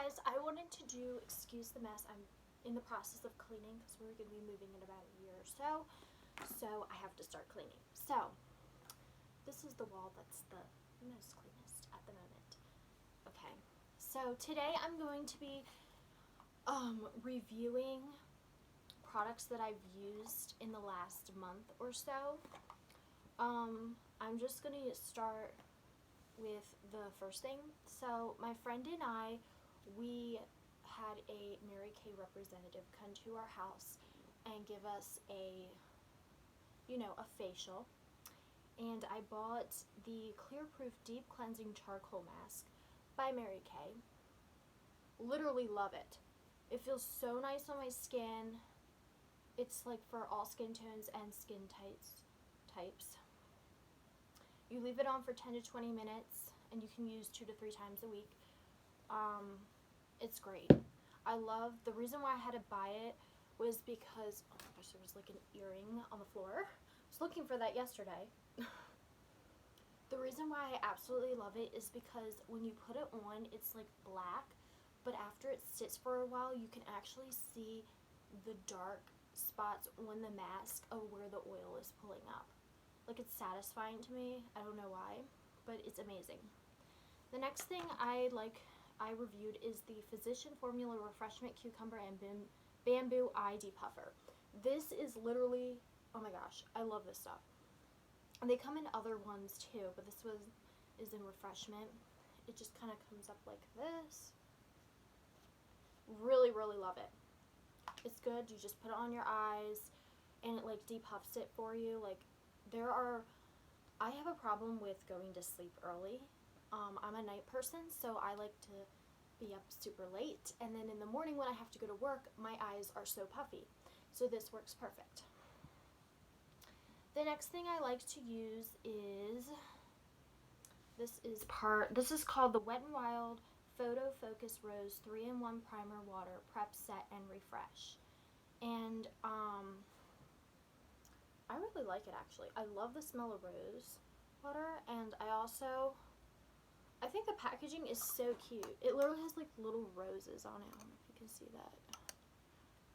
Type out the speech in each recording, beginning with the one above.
guys, I wanted to do, excuse the mess, I'm in the process of cleaning because we're going to be moving in about a year or so I have to start cleaning. So, this is the wall that's the most cleanest at the moment. Okay, so today I'm going to be reviewing products that I've used in the last month or so. I'm just going to start with the first thing. So my friend and I, we had a Mary Kay representative come to our house and give us a facial. And I bought the Clear Proof Deep Cleansing Charcoal Mask by Mary Kay. Literally love it. It feels so nice on my skin. It's like for all skin tones and skin types. You leave it on for 10 to 20 minutes, and you can use 2 to 3 times a week. It's great. The reason why I had to buy it was because, oh my gosh, there was like an earring on the floor. I was looking for that yesterday. The reason why I absolutely love it is because when you put it on, it's like black, but after it sits for a while, you can actually see the dark spots on the mask of where the oil is pulling up. Like, it's satisfying to me. I don't know why, but it's amazing. The next thing I reviewed is the Physician Formula Refreshment Cucumber and Bamboo Eye Depuffer. This is literally, oh my gosh, I love this stuff. And they come in other ones too, but this is in refreshment. It just kind of comes up like this. Really, really love it. It's good. You just put it on your eyes, and it like depuffs it for you. Like, I have a problem with going to sleep early. I'm a night person, so I like to be up super late, and then in the morning when I have to go to work, my eyes are so puffy. So this works perfect. The next thing I like to use is, this is called the Wet n Wild Photo Focus Rose 3-in-1 Primer Water Prep Set and Refresh. And I really like it, actually. I love the smell of rose water, and I think the packaging is so cute. It literally has like little roses on it. I don't know if you can see that.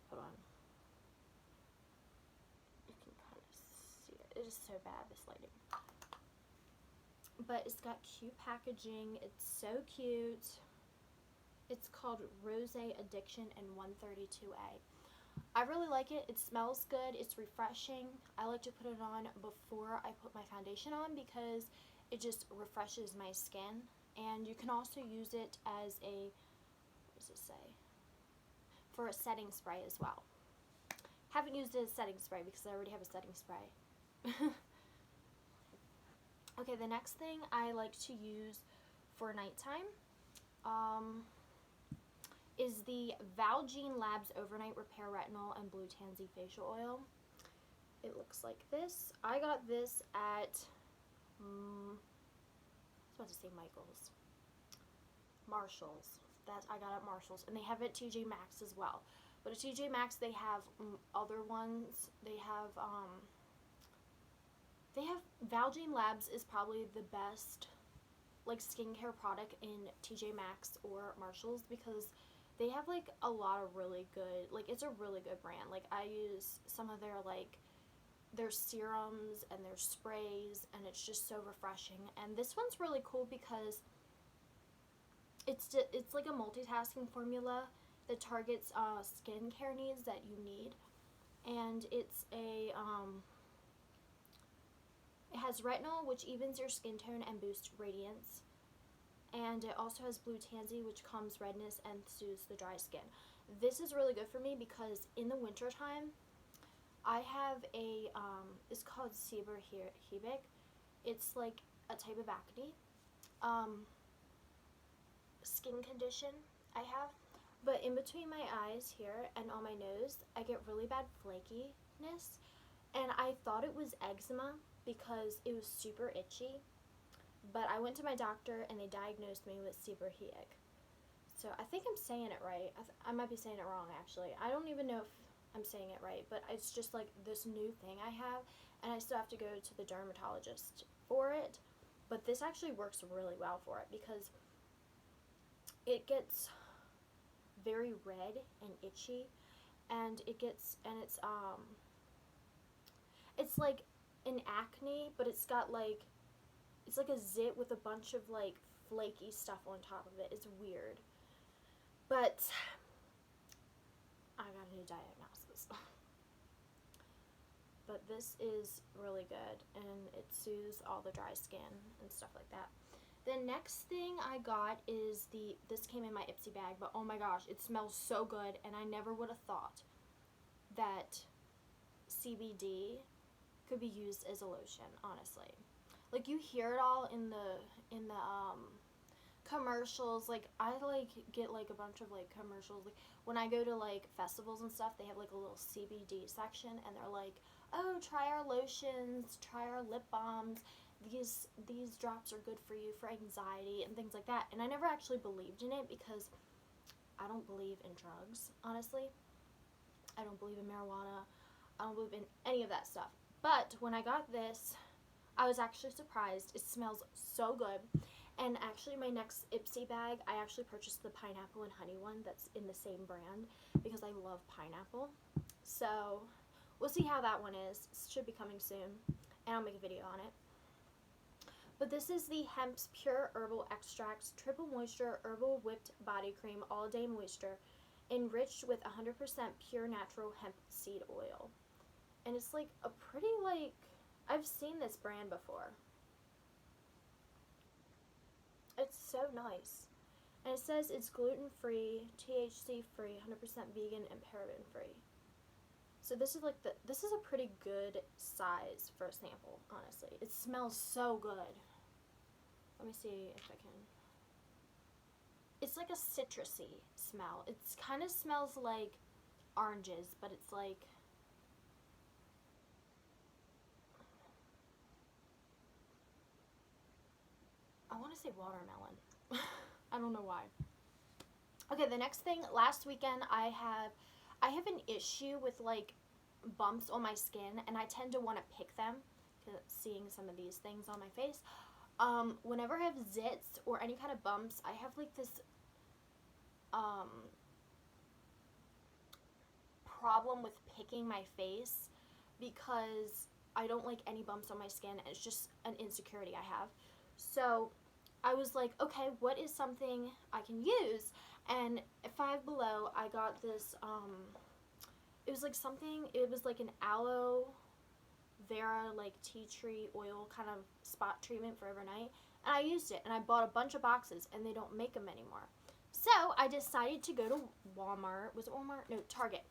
Hold on. You can kind of see it. It is so bad, this lighting. But it's got cute packaging. It's so cute. It's called Rose Addiction and 132A. I really like it. It smells good. It's refreshing. I like to put it on before I put my foundation on because it just refreshes my skin. And you can also use it as what does it say? For a setting spray as well. Haven't used it as setting spray because I already have a setting spray. Okay, the next thing I like to use for nighttime is the Valgene Labs Overnight Repair Retinol and Blue Tansy Facial Oil. It looks like this. I got this at, I was about to say Marshall's. I got at Marshall's, and they have it at TJ Maxx as well. But at TJ Maxx, they have other ones. They have Valgene Labs is probably the best like skincare product in TJ Maxx or Marshall's because they have like a lot of really good, like it's a really good brand. Like I use some of their serums and their sprays, and it's just so refreshing. And this one's really cool because it's like a multitasking formula that targets skincare needs that you need, and it's it has retinol, which evens your skin tone and boosts radiance. And it also has Blue Tansy, which calms redness and soothes the dry skin. This is really good for me because in the wintertime, I have it's called seborrheic. It's like a type of acne skin condition I have. But in between my eyes here and on my nose, I get really bad flakiness. And I thought it was eczema because it was super itchy. But I went to my doctor and they diagnosed me with seborrheic. So I think I'm saying it right. I might be saying it wrong, actually. I don't even know if I'm saying it right, but it's just like this new thing I have, and I still have to go to the dermatologist for it. But this actually works really well for it because it gets very red and itchy, and it's like an acne, but it's got like, it's like a zit with a bunch of like flaky stuff on top of it. It's weird, but I got a new diagnosis. But this is really good, and it soothes all the dry skin and stuff like that. The next thing I got is this came in my Ipsy bag, but oh my gosh, it smells so good, and I never would have thought that CBD could be used as a lotion, honestly. Like, you hear it all in the commercials. Like, I like get like a bunch of like commercials, like when I go to like festivals and stuff, they have like a little CBD section, and they're like, oh, try our lotions, try our lip balms, these drops are good for you for anxiety and things like that. And I never actually believed in it because I don't believe in drugs, honestly. I don't believe in marijuana. I don't believe in any of that stuff. But when I got this, I was actually surprised. It smells so good. And actually, my next Ipsy bag, I actually purchased the pineapple and honey one that's in the same brand because I love pineapple. So we'll see how that one is. It should be coming soon, and I'll make a video on it. But this is the Hemp's Pure Herbal Extracts Triple Moisture Herbal Whipped Body Cream All Day Moisture, enriched with 100% pure natural hemp seed oil. And it's like a pretty, like, I've seen this brand before. It's so nice. And it says it's gluten-free, THC-free, 100% vegan, and paraben-free. So this is like this is a pretty good size for a sample, honestly. It smells so good. Let me see if I can. It's like a citrusy smell. It kind of smells like oranges, but it's like, I want to say watermelon. I don't know why. Okay, the next thing, last weekend I have an issue with like bumps on my skin, and I tend to want to pick them, seeing some of these things on my face. Whenever I have zits or any kind of bumps, I have like this problem with picking my face because I don't like any bumps on my skin, and it's just an insecurity I have. So I was like, okay, what is something I can use? And at Five Below, I got this, it was like something, it was like an aloe vera, like tea tree oil kind of spot treatment for overnight. And I used it, and I bought a bunch of boxes, and they don't make them anymore. So I decided to go to Walmart. Was it Walmart? No, Target.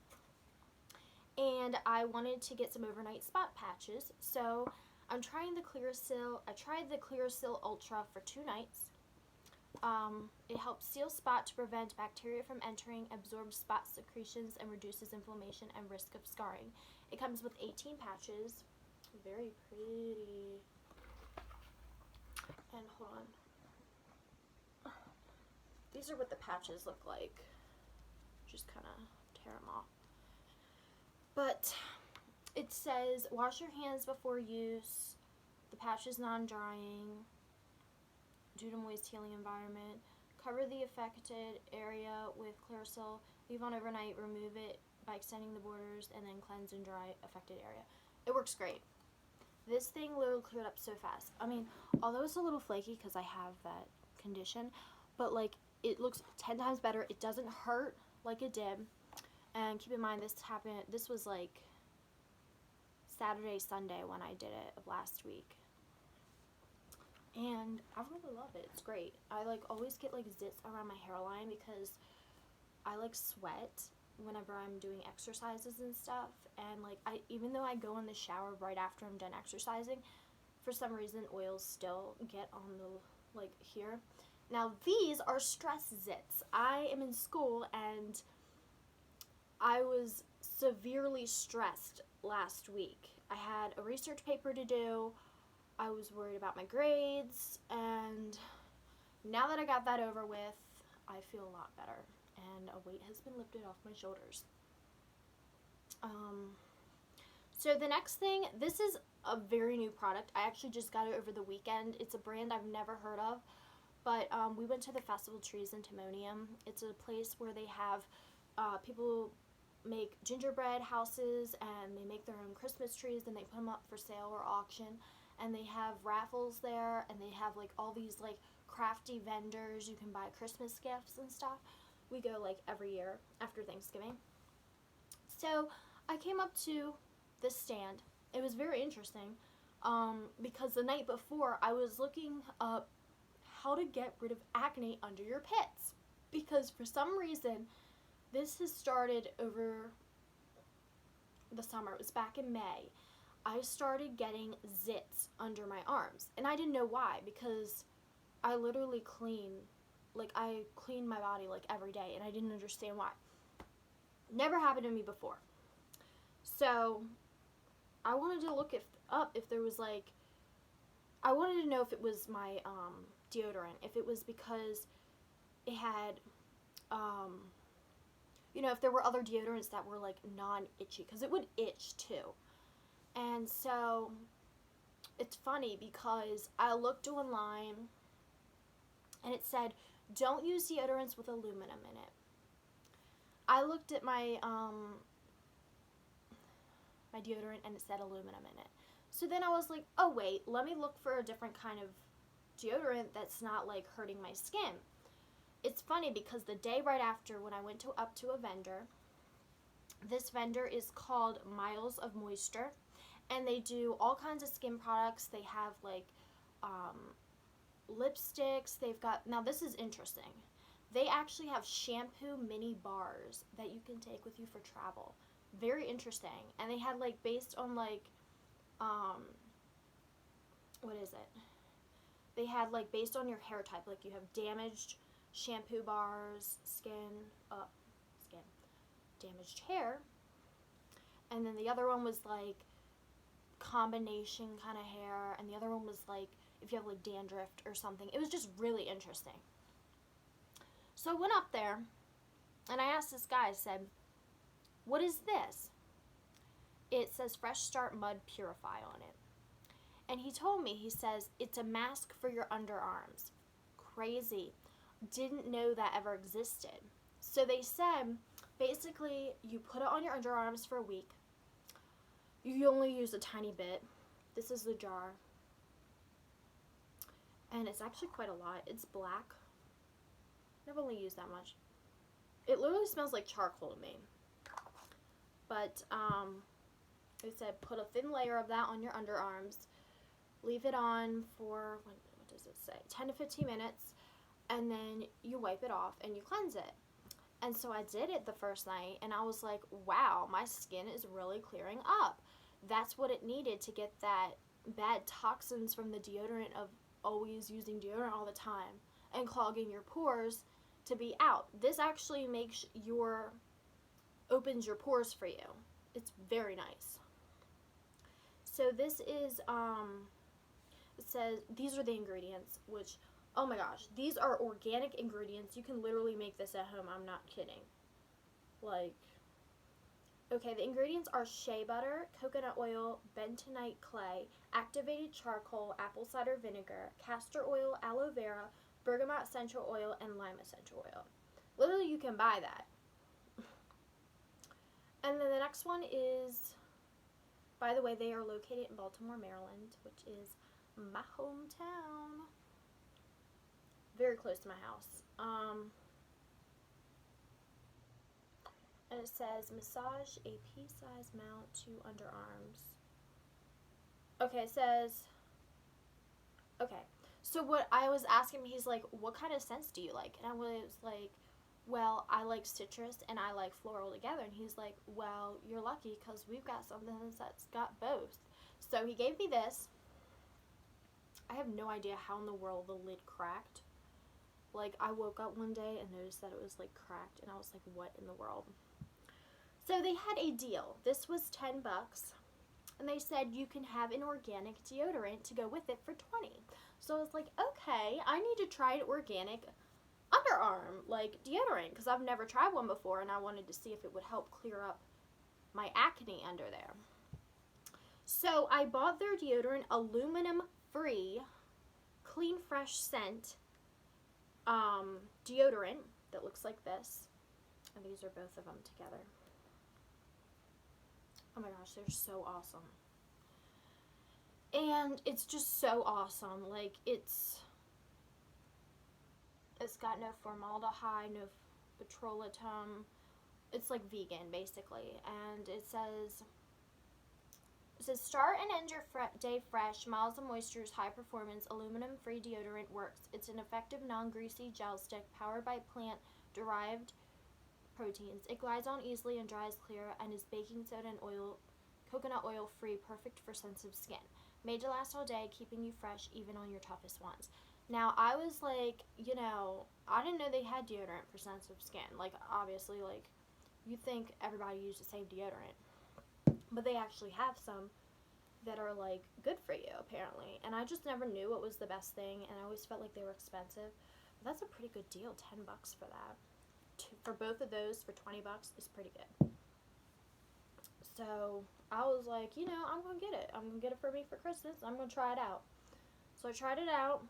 And I wanted to get some overnight spot patches. So I'm trying the Clearasil. I tried the Clearasil Ultra for 2 nights. It helps seal spot to prevent bacteria from entering, absorbs spot secretions, and reduces inflammation and risk of scarring. It comes with 18 patches. Very pretty. And hold on. These are what the patches look like. Just kind of tear them off. But it says, wash your hands before use. The patch is non-drying. Due to moist healing environment. Cover the affected area with Clearasil. Leave on overnight. Remove it by extending the borders, and then cleanse and dry affected area. It works great. This thing literally cleared up so fast. I mean, although it's a little flaky because I have that condition, but like it looks 10 times better. It doesn't hurt like it did. And keep in mind, this was like Saturday, Sunday when I did it of last week. And I really love it. It's great. I like always get like zits around my hairline because I like sweat whenever I'm doing exercises and stuff. And like even though I go in the shower right after I'm done exercising, for some reason oils still get on the like here. Now these are stress zits. I am in school and I was severely stressed last week. I had a research paper to do. I was worried about my grades, and now that I got that over with, I feel a lot better, and a weight has been lifted off my shoulders. So the next thing, this is a very new product. I actually just got it over the weekend. It's a brand I've never heard of, But we went to the Festival of Trees in Timonium. It's a place where they have people make gingerbread houses, and they make their own Christmas trees, and they put them up for sale or auction. And they have raffles there, and they have like all these like crafty vendors. You can buy Christmas gifts and stuff. We go like every year after Thanksgiving. So I came up to this stand. It was very interesting because the night before I was looking up how to get rid of acne under your pits, because for some reason this has started over the summer. It was back in May. I started getting zits under my arms, and I didn't know why, because I literally clean my body like every day, and I didn't understand why. Never happened to me before. So I wanted to look up if there was like, I wanted to know if it was my deodorant, if it was because it had if there were other deodorants that were like non-itchy, because it would itch too. And so it's funny because I looked online and it said, don't use deodorants with aluminum in it. I looked at my my deodorant and it said aluminum in it. So then I was like, oh wait, let me look for a different kind of deodorant that's not like hurting my skin. It's funny because the day right after, when I went up to a vendor, this vendor is called Miles of Moisture, and they do all kinds of skin products. They have like lipsticks. They've got, now this is interesting, they actually have shampoo mini bars that you can take with you for travel. Very interesting. And they had like based on like what is it? They had like based on your hair type, like you have damaged shampoo bars, damaged hair, and then the other one was like combination kind of hair, and the other one was like if you have like dandruff or something. It was just really interesting. So I went up there and I asked this guy, I said, what is this? It says Fresh Start Mud Purify on it. And he told me, he says, it's a mask for your underarms. Crazy. Didn't know that ever existed. So they said, basically, you put it on your underarms for a week. You only use a tiny bit. This is the jar. And it's actually quite a lot. It's black. I've only used that much. It literally smells like charcoal to me. But they said put a thin layer of that on your underarms. Leave it on for, what does it say, 10 to 15 minutes. And then you wipe it off and you cleanse it. And so I did it the first night, and I was like, wow, my skin is really clearing up. That's what it needed to get that bad toxins from the deodorant of always using deodorant all the time and clogging your pores to be out. This actually opens your pores for you. It's very nice. So this is, it says, these are the ingredients, which, oh my gosh, these are organic ingredients. You can literally make this at home. I'm not kidding. Like, okay, the ingredients are shea butter, coconut oil, bentonite clay, activated charcoal, apple cider vinegar, castor oil, aloe vera, bergamot essential oil, and lime essential oil. Literally, you can buy that. And then the next one is, by the way, they are located in Baltimore, Maryland, which is my hometown. Very close to my house. And it says, massage a pea-sized amount to underarms. Okay, it says, okay. So what I was asking him, he's like, what kind of scents do you like? And I was like, well, I like citrus and I like floral together. And he's like, well, you're lucky because we've got something that's got both. So he gave me this. I have no idea how in the world the lid cracked. Like, I woke up one day and noticed that it was like cracked, and I was like, what in the world? So they had a deal. This was $10, and they said you can have an organic deodorant to go with it for $20. So I was like, okay, I need to try an organic underarm like deodorant, because I've never tried one before, and I wanted to see if it would help clear up my acne under there. So I bought their deodorant, aluminum free, clean fresh scent, deodorant that looks like this. And these are both of them together. Oh my gosh, they're so awesome. And it's just so awesome. Like, it's got no formaldehyde, no petroleum. It's like vegan, basically. And it says start and end your day fresh. Miles of Moisture's high performance aluminum free deodorant works. It's an effective non-greasy gel stick powered by plant derived proteins. It glides on easily and dries clear, and is baking soda and coconut oil free, perfect for sensitive skin. Made to last all day, keeping you fresh even on your toughest ones. Now, I was like, you know, I didn't know they had deodorant for sensitive skin. Like, obviously, like, you think everybody uses the same deodorant. But they actually have some that are, like, good for you, apparently. And I just never knew what was the best thing, and I always felt like they were expensive. But that's a pretty good deal, $10 for that. For both of those, for $20 is pretty good. So I was like, you know, I'm going to get it. I'm going to get it for me for Christmas. I'm going to try it out. So I tried it out.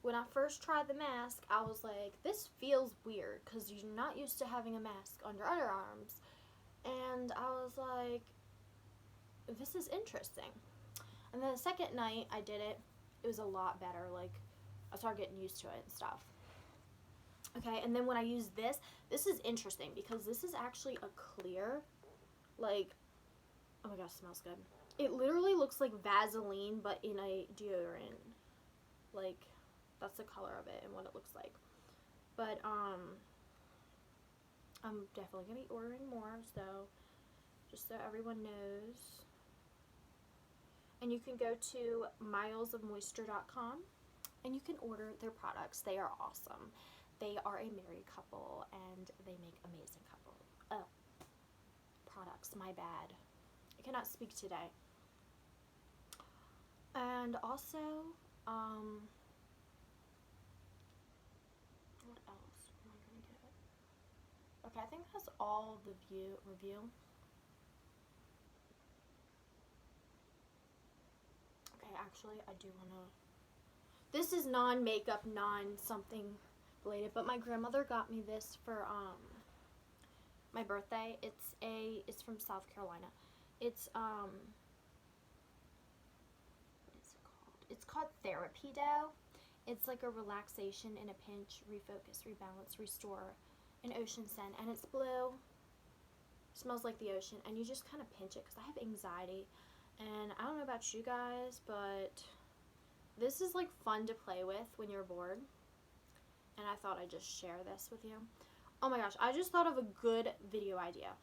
When I first tried the mask, I was like, this feels weird because you're not used to having a mask on your underarms. And I was like, this is interesting. And then the second night I did it, it was a lot better. Like, I started getting used to it and stuff. Okay, and then when I use this is interesting because this is actually a clear, like, oh my gosh, it smells good. It literally looks like Vaseline, but in a deodorant. Like, that's the color of it and what it looks like. But, I'm definitely going to be ordering more, so, just so everyone knows. And you can go to milesofmoisture.com, and you can order their products. They are awesome. They are a married couple, and they make amazing products. My bad. I cannot speak today. And also, what else am I going to get? Okay, I think that's all the review. Okay, actually, I do want to... This is non-makeup, non-something related, but my grandmother got me this for, my birthday. It's from South Carolina. It's, what is it called? It's called Therapy Dough. It's like a relaxation in a pinch, refocus, rebalance, restore, an ocean scent, and it's blue. It smells like the ocean, and you just kind of pinch it because I have anxiety, and I don't know about you guys, but this is like fun to play with when you're bored, and I thought I'd just share this with you. Oh my gosh, I just thought of a good video idea.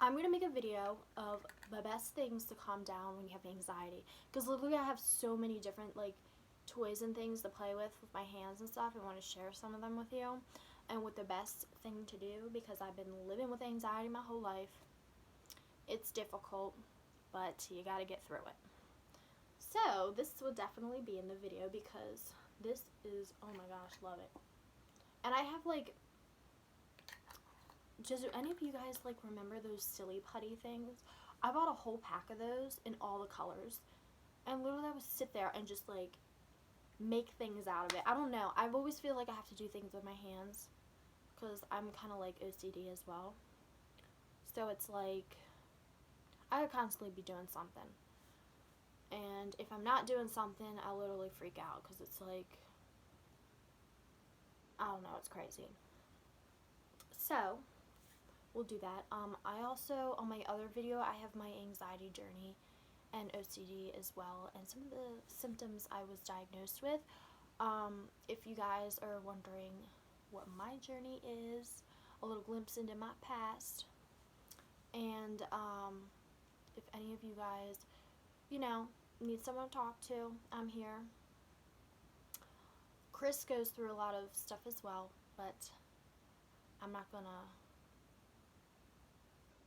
I'm going to make a video of the best things to calm down when you have anxiety, because literally I have so many different, like, toys and things to play with my hands and stuff, and want to share some of them with you, and what the best thing to do, because I've been living with anxiety my whole life. It's difficult, but you gotta get through it. So this will definitely be in the video, because this is, oh my gosh, love it. And I have, like, do any of you guys, like, remember those silly putty things? I bought a whole pack of those in all the colors, and literally I would sit there and just, like, make things out of it. I don't know. I always feel like I have to do things with my hands, because I'm kind of like OCD as well. So it's like, I would constantly be doing something. And if I'm not doing something, I literally freak out, because it's like, I don't know, it's crazy. So, we'll do that. I also, on my other video, I have my anxiety journey and OCD as well, and some of the symptoms I was diagnosed with. If you guys are wondering what my journey is, a little glimpse into my past, and if any of you guys, you know, need someone to talk to, I'm here. Chris goes through a lot of stuff as well, but I'm not gonna,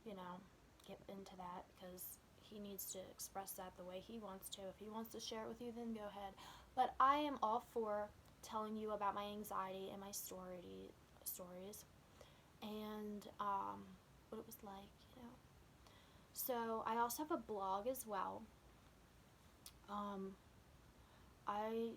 you know, get into that, because he needs to express that the way he wants to. If he wants to share it with you, then go ahead. But I am all for telling you about my anxiety and my stories, and what it was like, you know. So I also have a blog as well. I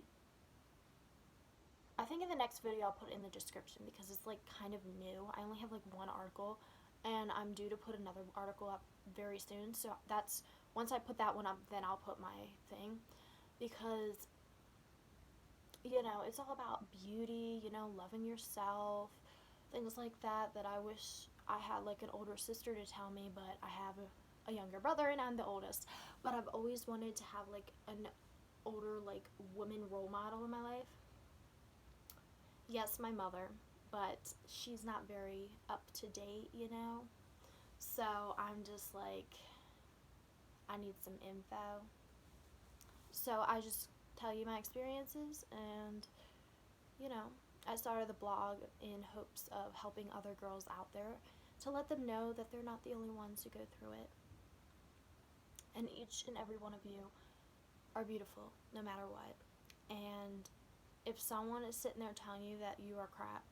I think in the next video I'll put it in the description because it's like kind of new. I only have like one article and I'm due to put another article up very soon. So that's, once I put that one up, then I'll put my thing, because, you know, it's all about beauty, you know, loving yourself, things like that, that I wish I had like an older sister to tell me, but I have a younger brother and I'm the oldest. But I've always wanted to have like an older like woman role model in my life. Yes, my mother, but she's not very up to date, you know? So I'm just like, I need some info. So I just tell you my experiences, and, you know, I started the blog in hopes of helping other girls out there, to let them know that they're not the only ones who go through it. And each and every one of you are beautiful, no matter what. And if someone is sitting there telling you that you are crap,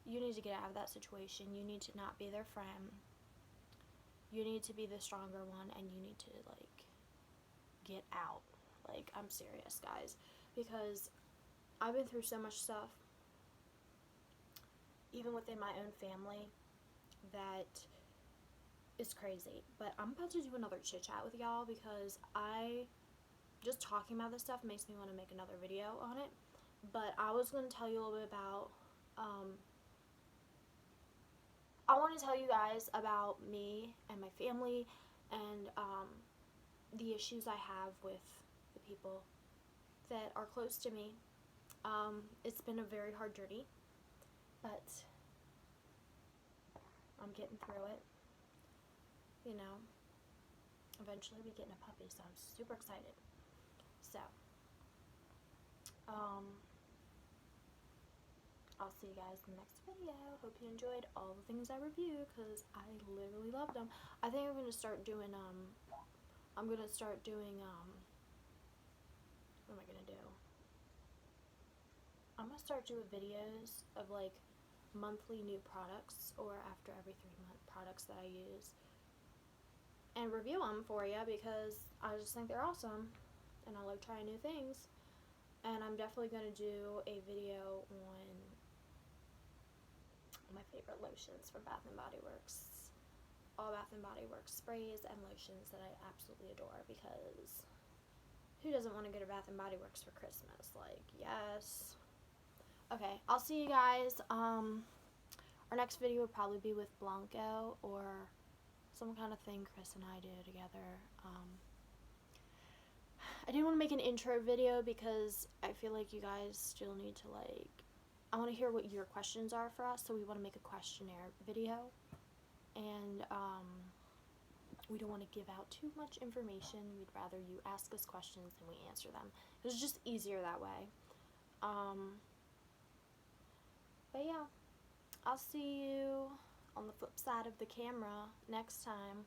you need to get out of that situation. You need to not be their friend. You need to be the stronger one, and you need to, like, get out. Like, I'm serious, guys. Because I've been through so much stuff, even within my own family, that is crazy. But I'm about to do another chit chat with y'all, because just talking about this stuff makes me want to make another video on it. But I was going to tell you a little bit about, I want to tell you guys about me and my family, and the issues I have with the people that are close to me. It's been a very hard journey, but I'm getting through it. You know, eventually we getting a puppy, so I'm super excited. So, I'll see you guys in the next video. Hope you enjoyed all the things I reviewed, because I literally loved them. I think I'm going to start doing, what am I going to do? I'm going to start doing videos of, like, monthly new products, or after every 3 month products that I use, and review them for you, because I just think they're awesome, and I like trying new things. And I'm definitely going to do a video on my favorite lotions from Bath & Body Works. All Bath & Body Works sprays and lotions that I absolutely adore, because who doesn't want to go to Bath & Body Works for Christmas? Like, yes. Okay, I'll see you guys. Our next video would probably be with Blanco, or some kind of thing Chris and I do together. I didn't want to make an intro video because I feel like you guys still need to, like, I want to hear what your questions are for us, so we want to make a questionnaire video. And we don't want to give out too much information. We'd rather you ask us questions and we answer them. It's just easier that way. But yeah, I'll see you on the flip side of the camera next time.